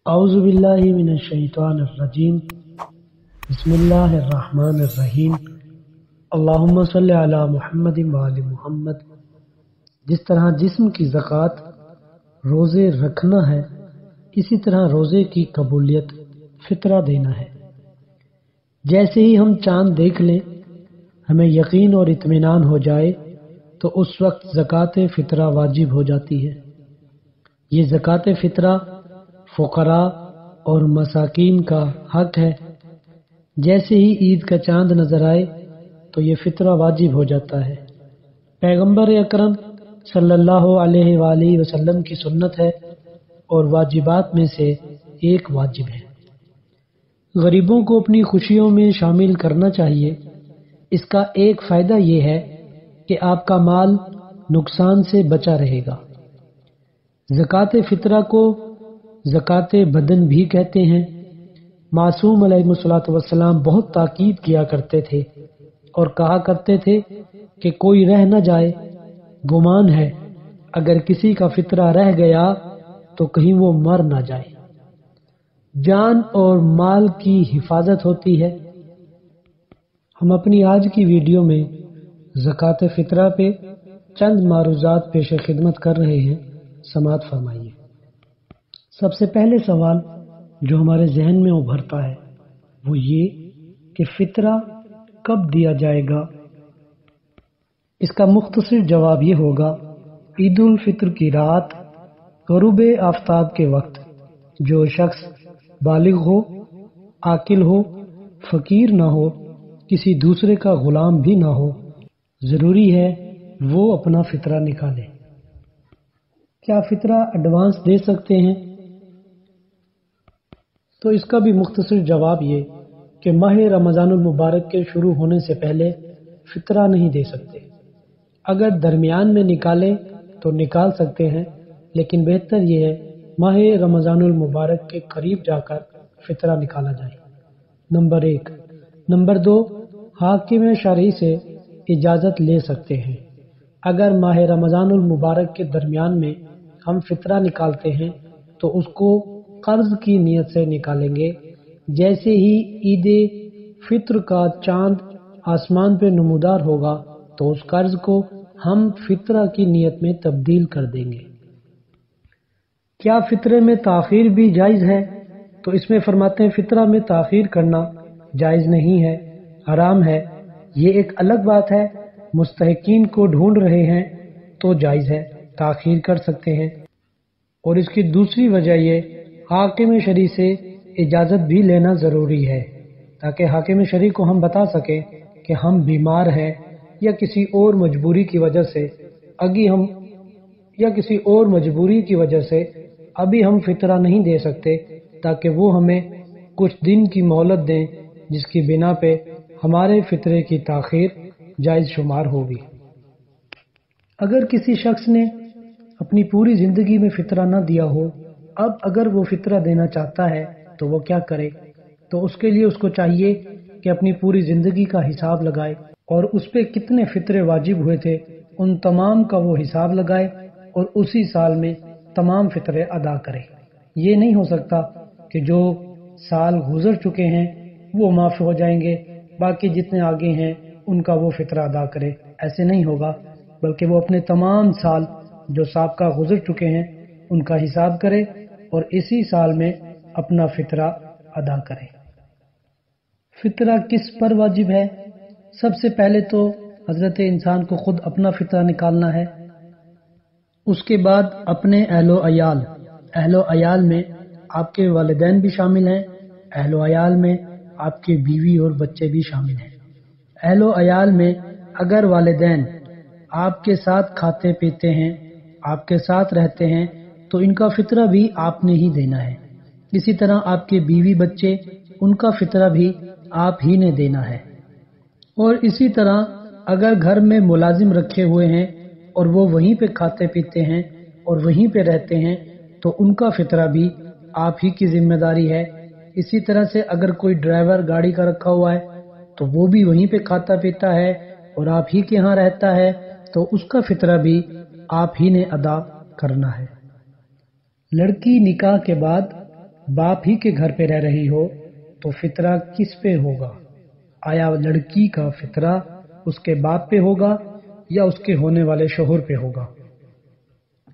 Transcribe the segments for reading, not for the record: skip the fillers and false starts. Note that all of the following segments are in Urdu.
اعوذ باللہ من الشیطان الرجیم بسم اللہ الرحمن الرحیم اللہم صلی علی محمد وآل محمد۔ جس طرح جسم کی زکوٰۃ روزے رکھنا ہے، اسی طرح روزے کی قبولیت فطرہ دینا ہے۔ جیسے ہی ہم چاند دیکھ لیں، ہمیں یقین اور اطمینان ہو جائے تو اس وقت زکوٰۃ فطرہ واجب ہو جاتی ہے۔ یہ زکوٰۃ فطرہ فقراء اور مساکین کا حق ہے۔ جیسے ہی عید کا چاند نظر آئے تو یہ فطرہ واجب ہو جاتا ہے۔ پیغمبر اکرم صلی اللہ علیہ وآلہ وسلم کی سنت ہے اور واجبات میں سے ایک واجب ہے۔ غریبوں کو اپنی خوشیوں میں شامل کرنا چاہیے۔ اس کا ایک فائدہ یہ ہے کہ آپ کا مال نقصان سے بچا رہے گا۔ زکوٰۃ فطرہ کو زکوٰۃ بدن بھی کہتے ہیں۔ معصوم علیہ الصلوۃ والسلام بہت تاکید کیا کرتے تھے اور کہا کرتے تھے کہ کوئی رہ نہ جائے۔ گمان ہے اگر کسی کا فطرہ رہ گیا تو کہیں وہ مر نہ جائے۔ جان اور مال کی حفاظت ہوتی ہے۔ ہم اپنی آج کی ویڈیو میں زکوٰۃ فطرہ پہ چند معروضات پیش خدمت کر رہے ہیں، سماعت فرمائیے۔ سب سے پہلے سوال جو ہمارے ذہن میں ابھرتا ہے وہ یہ کہ فطرہ کب دیا جائے گا؟ اس کا مختصر جواب یہ ہوگا، عید الفطر کی رات غروب آفتاب کے وقت جو شخص بالغ ہو، عاقل ہو، فقیر نہ ہو، کسی دوسرے کا غلام بھی نہ ہو، ضروری ہے وہ اپنا فطرہ نکالے۔ کیا فطرہ ایڈوانس دے سکتے ہیں؟ تو اس کا بھی مختصر جواب یہ کہ ماہ رمضان المبارک کے شروع ہونے سے پہلے فطرہ نہیں دے سکتے۔ اگر درمیان میں نکالے تو نکال سکتے ہیں، لیکن بہتر یہ ہے ماہ رمضان المبارک کے قریب جا کر فطرہ نکالا جائے۔ نمبر 1۔ نمبر 2، حاکم شرعی سے اجازت لے سکتے ہیں۔ اگر ماہ رمضان المبارک کے درمیان میں ہم فطرہ نکالتے ہیں تو اس کو قرض کی نیت سے نکالیں گے۔ جیسے ہی عید فطر کا چاند آسمان پہ نمودار ہوگا تو اس قرض کو ہم فطرہ کی نیت میں تبدیل کر دیں گے۔ کیا فطرے میں تاخیر بھی جائز ہے؟ تو اس میں فرماتے ہیں فطرہ میں تاخیر کرنا جائز نہیں ہے، حرام ہے۔ یہ ایک الگ بات ہے، مستحقین کو ڈھونڈ رہے ہیں تو جائز ہے، تاخیر کر سکتے ہیں۔ اور اس کی دوسری وجہ یہ حاکم شرعی سے اجازت بھی لینا ضروری ہے، تاکہ حاکم شرعی کو ہم بتا سکیں کہ ہم بیمار ہیں یا کسی اور مجبوری کی وجہ سے ابھی ہم فطرہ نہیں دے سکتے، تاکہ وہ ہمیں کچھ دن کی مہلت دیں جس کی بنا پہ ہمارے فطرے کی تاخیر جائز شمار ہوگی۔ اگر کسی شخص نے اپنی پوری زندگی میں فطرہ نہ دیا ہو، اب اگر وہ فطرہ دینا چاہتا ہے تو وہ کیا کرے؟ تو اس کے لیے اس کو چاہیے کہ اپنی پوری زندگی کا حساب لگائے اور اس پہ کتنے فطرے واجب ہوئے تھے ان تمام کا وہ حساب لگائے اور اسی سال میں تمام فطرے ادا کرے۔ یہ نہیں ہو سکتا کہ جو سال گزر چکے ہیں وہ معاف ہو جائیں گے، باقی جتنے آگے ہیں ان کا وہ فطرہ ادا کرے۔ ایسے نہیں ہوگا، بلکہ وہ اپنے تمام سال جو سابقہ گزر چکے ہیں ان کا حساب کرے اور اسی سال میں اپنا فطرہ ادا کرے۔ فطرہ کس پر واجب ہے؟ سب سے پہلے تو حضرت انسان کو خود اپنا فطرہ نکالنا ہے، اس کے بعد اپنے اہل و عیال میں آپ کے والدین بھی شامل ہیں، اہل و عیال میں آپ کے بیوی اور بچے بھی شامل ہیں۔ اہل و عیال میں اگر والدین آپ کے ساتھ کھاتے پیتے ہیں، آپ کے ساتھ رہتے ہیں تو ان کا فطرہ بھی آپ نے ہی دینا ہے۔ اسی طرح آپ کے بیوی بچے، ان کا فطرہ بھی آپ ہی نے دینا ہے۔ اور اسی طرح اگر گھر میں ملازم رکھے ہوئے ہیں اور وہ وہیں پہ کھاتے پیتے ہیں اور وہیں پہ رہتے ہیں تو ان کا فطرہ بھی آپ ہی کی ذمہ داری ہے۔ اسی طرح سے اگر کوئی ڈرائیور گاڑی کا رکھا ہوا ہے تو وہ بھی وہیں پہ کھاتا پیتا ہے اور آپ ہی کے ہاں رہتا ہے تو اس کا فطرہ بھی آپ ہی نے ادا کرنا ہے۔ لڑکی نکاح کے بعد باپ ہی کے گھر پہ رہ رہی ہو تو فطرہ کس پہ ہوگا؟ آیا لڑکی کا فطرہ اس کے باپ پہ ہوگا یا اس کے ہونے والے شوہر پہ ہوگا؟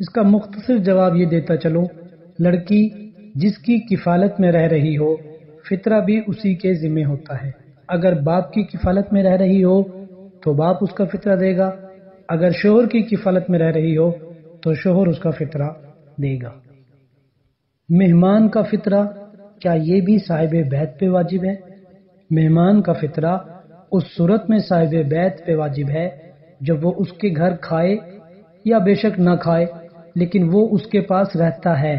اس کا مختصر جواب یہ دیتا چلوں، لڑکی جس کی کفالت میں رہ رہی ہو فطرہ بھی اسی کے ذمہ ہوتا ہے۔ اگر باپ کی کفالت میں رہ رہی ہو تو باپ اس کا فطرہ دے گا، اگر شوہر کی کفالت میں رہ رہی ہو تو شوہر اس کا فطرہ دے گا۔ مہمان کا فطرہ کیا یہ بھی صاحب بیت پہ واجب ہے؟ مہمان کا فطرہ اس صورت میں صاحب بیت پہ واجب ہے جب وہ اس کے گھر کھائے یا بے شک نہ کھائے لیکن وہ اس کے پاس رہتا ہے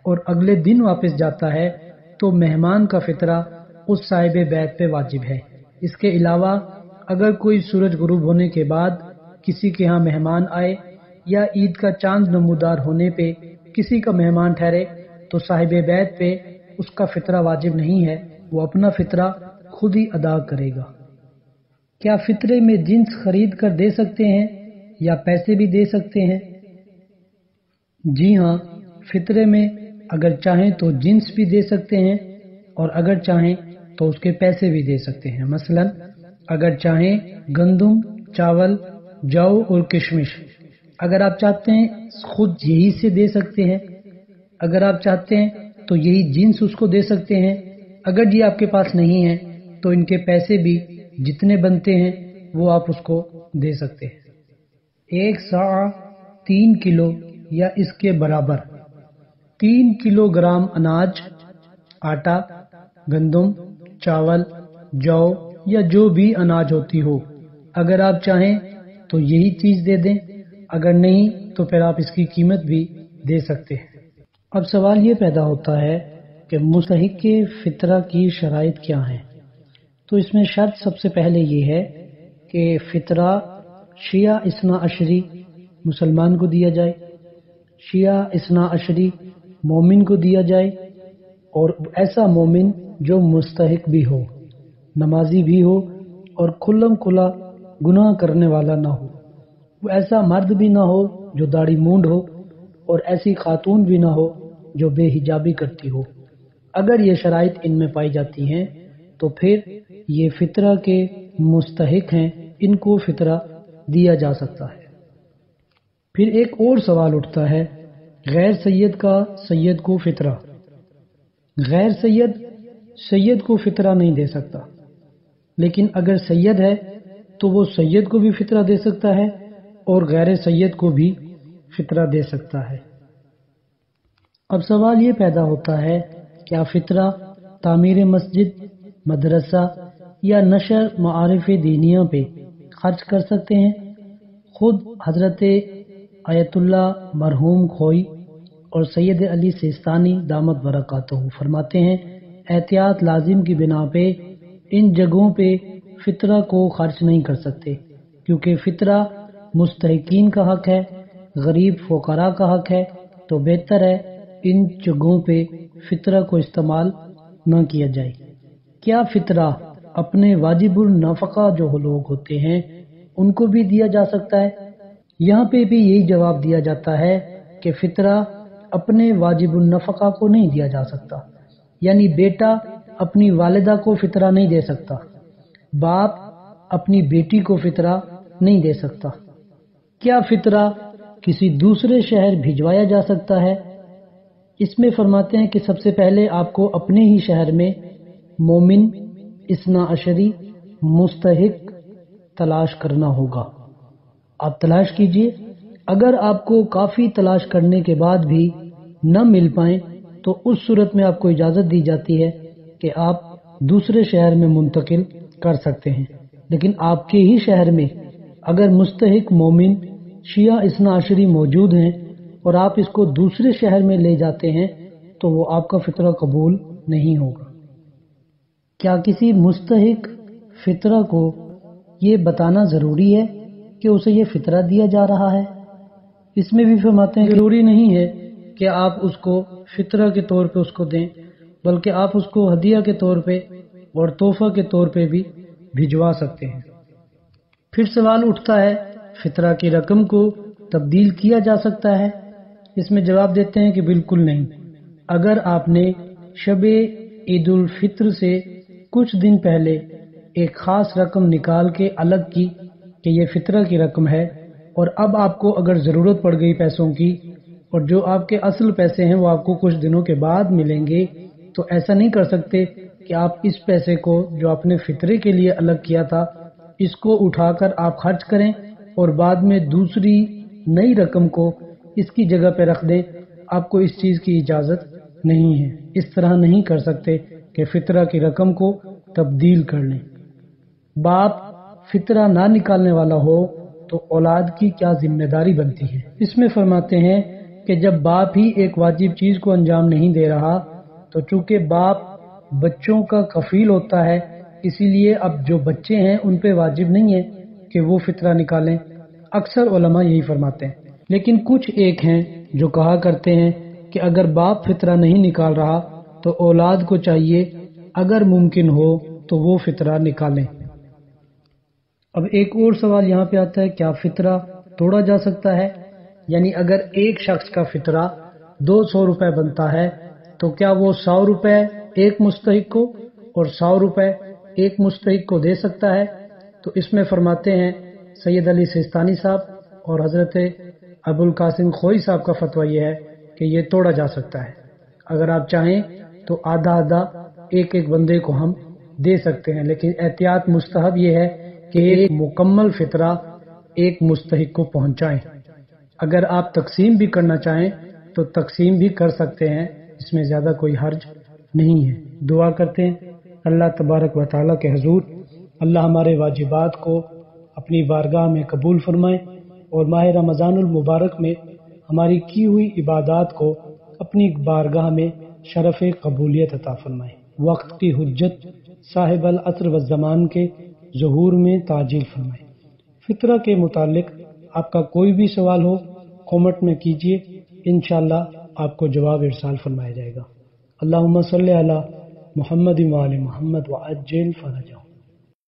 اور اگلے دن واپس جاتا ہے تو مہمان کا فطرہ اس صاحب بیت پہ واجب ہے۔ اس کے علاوہ اگر کوئی سورج غروب ہونے کے بعد کسی کے ہاں مہمان آئے یا عید کا چاند نمودار ہونے پہ کسی کا مہمان ٹھہرے تو صاحب بیت پہ اس کا فطرہ واجب نہیں ہے، وہ اپنا فطرہ خود ہی ادا کرے گا۔ کیا فطرے میں جنس خرید کر دے سکتے ہیں یا پیسے بھی دے سکتے ہیں؟ جی ہاں، فطرے میں اگر چاہیں تو جنس بھی دے سکتے ہیں اور اگر چاہیں تو اس کے پیسے بھی دے سکتے ہیں۔ مثلا اگر چاہیں گندم، چاول، جو اور کشمش، اگر آپ چاہتے ہیں خود یہی سے دے سکتے ہیں، اگر آپ چاہتے ہیں تو یہی جنس اس کو دے سکتے ہیں، اگر یہ آپ کے پاس نہیں ہے تو ان کے پیسے بھی جتنے بنتے ہیں وہ آپ اس کو دے سکتے ہیں۔ 1 صاع 3 کلو یا اس کے برابر 3 کلو گرام اناج، آٹا، گندم، چاول، جو یا جو بھی اناج ہوتی ہو، اگر آپ چاہیں تو یہی چیز دے دیں، اگر نہیں تو پھر آپ اس کی قیمت بھی دے سکتے ہیں۔ اب سوال یہ پیدا ہوتا ہے کہ مستحق فطرہ کی شرائط کیا ہیں؟ تو اس میں شرط سب سے پہلے یہ ہے کہ فطرہ شیعہ اثنا عشری مسلمان کو دیا جائے، شیعہ اثنا عشری مومن کو دیا جائے، اور ایسا مومن جو مستحق بھی ہو، نمازی بھی ہو اور کھلم کھلا گناہ کرنے والا نہ ہو، وہ ایسا مرد بھی نہ ہو جو داڑھی مونڈ ہو اور ایسی خاتون بھی نہ ہو جو بے حجابی کرتی ہو۔ اگر یہ شرائط ان میں پائی جاتی ہیں تو پھر یہ فطرہ کے مستحق ہیں، ان کو فطرہ دیا جا سکتا ہے۔ پھر ایک اور سوال اٹھتا ہے، غیر سید کا سید کو فطرہ۔ غیر سید سید کو فطرہ نہیں دے سکتا، لیکن اگر سید ہے تو وہ سید کو بھی فطرہ دے سکتا ہے اور غیر سید کو بھی فطرہ دے سکتا ہے۔ اب سوال یہ پیدا ہوتا ہے، کیا فطرہ تعمیر مسجد، مدرسہ یا نشر معارف دینیہ پہ خرچ کر سکتے ہیں؟ خود حضرت آیت اللہ مرحوم کھوئی اور سید علی سیستانی دامت برکاتہ فرماتے ہیں، احتیاط لازم کی بنا پہ ان جگہوں پہ فطرہ کو خرچ نہیں کر سکتے، کیونکہ فطرہ مستحقین کا حق ہے، غریب فقراء کا حق ہے، تو بہتر ہے ان جگہوں پہ فطرہ کو استعمال نہ کیا جائے۔ کیا فطرہ اپنے واجب النفقہ جو لوگ ہوتے ہیں ان کو بھی دیا جا سکتا ہے؟ یہاں پہ بھی یہی جواب دیا جاتا ہے کہ فطرہ اپنے واجب النفقہ کو نہیں دیا جا سکتا، یعنی بیٹا اپنی والدہ کو فطرہ نہیں دے سکتا، باپ اپنی بیٹی کو فطرہ نہیں دے سکتا۔ کیا فطرہ کسی دوسرے شہر بھجوایا جا سکتا ہے؟ اس میں فرماتے ہیں کہ سب سے پہلے آپ کو اپنے ہی شہر میں مومن اثنا عشری مستحق تلاش کرنا ہوگا۔ آپ تلاش کیجئے، اگر آپ کو کافی تلاش کرنے کے بعد بھی نہ مل پائیں تو اس صورت میں آپ کو اجازت دی جاتی ہے کہ آپ دوسرے شہر میں منتقل کر سکتے ہیں، لیکن آپ کے ہی شہر میں اگر مستحق مومن شیعہ اثنا عشری موجود ہیں اور آپ اس کو دوسرے شہر میں لے جاتے ہیں تو وہ آپ کا فطرہ قبول نہیں ہوگا۔ کیا کسی مستحق فطرہ کو یہ بتانا ضروری ہے کہ اسے یہ فطرہ دیا جا رہا ہے؟ اس میں بھی فرماتے ہیں کہ ضروری نہیں ہے کہ آپ اس کو فطرہ کے طور پہ اس کو دیں، بلکہ آپ اس کو ہدیہ کے طور پہ اور تحفہ کے طور پہ بھی بھجوا سکتے ہیں۔ پھر سوال اٹھتا ہے، فطرہ کی رقم کو تبدیل کیا جا سکتا ہے؟ اس میں جواب دیتے ہیں کہ بالکل نہیں۔ اگر آپ نے شب عید الفطر سے کچھ دن پہلے ایک خاص رقم نکال کے الگ کی کہ یہ فطرہ کی رقم ہے، اور اب آپ کو اگر ضرورت پڑ گئی پیسوں کی اور جو آپ کے اصل پیسے ہیں وہ آپ کو کچھ دنوں کے بعد ملیں گے، تو ایسا نہیں کر سکتے کہ آپ اس پیسے کو جو آپ نے فطرے کے لیے الگ کیا تھا اس کو اٹھا کر آپ خرچ کریں اور بعد میں دوسری نئی رقم کو اس کی جگہ پہ رکھ دیں۔ آپ کو اس چیز کی اجازت نہیں ہے، اس طرح نہیں کر سکتے کہ فطرہ کی رقم کو تبدیل کر لیں۔ باپ فطرہ نہ نکالنے والا ہو تو اولاد کی کیا ذمہ داری بنتی ہے؟ اس میں فرماتے ہیں کہ جب باپ ہی ایک واجب چیز کو انجام نہیں دے رہا تو چونکہ باپ بچوں کا کفیل ہوتا ہے، اسی لیے اب جو بچے ہیں ان پہ واجب نہیں ہے کہ وہ فطرہ نکالیں۔ اکثر علماء یہی فرماتے ہیں، لیکن کچھ ایک ہیں جو کہا کرتے ہیں کہ اگر باپ فطرہ نہیں نکال رہا تو اولاد کو چاہیے اگر ممکن ہو تو وہ فطرہ نکالیں۔ اب ایک اور سوال یہاں پہ آتا ہے، کیا فطرہ توڑا جا سکتا ہے؟ یعنی اگر ایک شخص کا فطرہ 200 روپے بنتا ہے تو کیا وہ 100 روپے ایک مستحق کو اور 100 روپے ایک مستحق کو دے سکتا ہے؟ تو اس میں فرماتے ہیں سید علی سیستانی صاحب اور حضرت ابو القاسم خوئی صاحب کا فتویٰ یہ ہے کہ یہ توڑا جا سکتا ہے۔ اگر آپ چاہیں تو آدھا آدھا ایک ایک بندے کو ہم دے سکتے ہیں، لیکن احتیاط مستحب یہ ہے کہ ایک مکمل فطرہ ایک مستحق کو پہنچائیں۔ اگر آپ تقسیم بھی کرنا چاہیں تو تقسیم بھی کر سکتے ہیں، اس میں زیادہ کوئی حرج نہیں ہے۔ دعا کرتے ہیں اللہ تبارک و تعالیٰ کے حضور اللہ ہمارے واجبات کو اپنی بارگاہ میں قبول فرمائے اور ماہ رمضان المبارک میں ہماری کی ہوئی عبادات کو اپنی بارگاہ میں شرف قبولیت عطا فرمائے، وقت کی حجت صاحب العصر والزمان کے ظہور میں تعجیل فرمائے۔ فطرہ کے متعلق آپ کا کوئی بھی سوال ہو کامنٹ میں کیجئے، انشاءاللہ آپ کو جواب ارسال فرمایا جائے گا۔ اللہم صلی علی محمد وآل محمد وعجل فرجہ۔